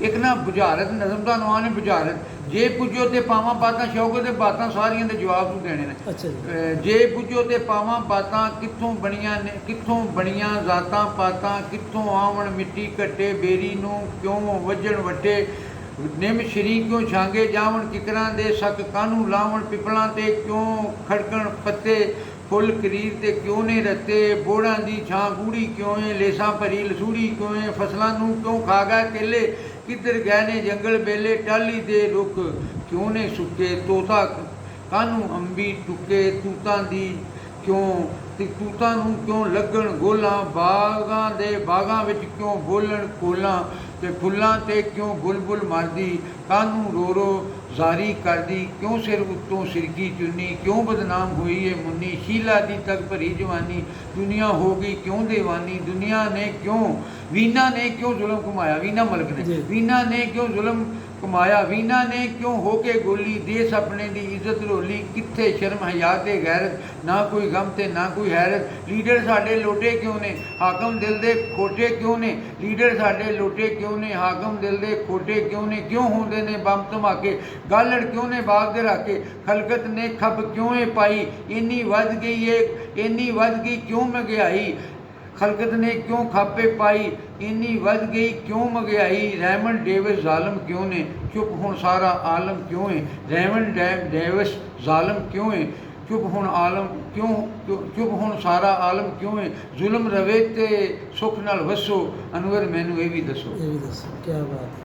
एक ना बुझारत नज़म का नाम है बुझारत। जे पुजो ते पावां बातां शौक ते बातां सारियां दे जवाब तू देने ने। अच्छा जी। जे पुजो ते पावां बातां कित्थों बणियां ने, कित्थों बणियां जातां पातां, कित्थों आवन मिट्टी घट्टे, बेरी नूं क्यों वजन वट्टे, निम श्री क्यों छांगे जावन, किकरां दे सक कानू लावन, पिपलां ते क्यों खड़कण पत्ते, फुल करीर ते क्यों ने रत्ते, बोड़ां दी छां गूड़ी क्यों है, लेसां भरी लसूड़ी क्यों है, फसलां नूं क्यों खा गए केले, किधर गए ने जंगल बेले, टाली दे रुख क्यों ने सुके, तोता कानू अंबी टुके, तूतां दी क्यों ते तूतां नूं क्यों लगण गोलां, बागां विच क्यों बोलण कोलां, ते फुल्लां ते क्यों बुलबुल मारदी, कानू रो रो जारी करदी, क्यों सिर उत्तों सिरकी चुन्नी, क्यों बदनाम हुई है मुन्नी, शीला दी तक भरी जवानी, दुनिया हो गई क्यों दीवानी, दुनिया ने क्यों वीना ने क्यों जुल्म कमाया, वीना मलक ने, वीना ने क्यों जुल्म कमाया, वीना ने क्यों होके गोली, देश अपने दी इज्जत रोली, कित्थे शर्म हया ते गैरत, ना कोई गम ते ना कोई हैरत, लीडर साडे लोटे क्यों ने, हाकम दिल दे खोटे क्यों ने, लीडर साडे लोटे क्यों ने, हाकम दिल दे खोटे क्यों ने, क्यों होंदे ने बम धमाके, गालड़ क्यों ने बाग दे राके, खलकत ने खप क्यों है पाई, इन्नी वध गई है, इन्नी वध गई क्यों महंगाई, खलकत ने क्यों खापे पाई, इन्नी वध गई क्यों महंगाई, रैमन डेविस जालम क्यों ने, चुप हुण सारा आलम क्यों है, रैमन डेविस जालम क्यों है, चुप हुण आलम क्यों, चुप हुण सारा आलम क्यों है, जुल्म रवे ते सुख नाल वसो, अनवर मैनू ये भी दसो। ये भी दसो, क्या बात है।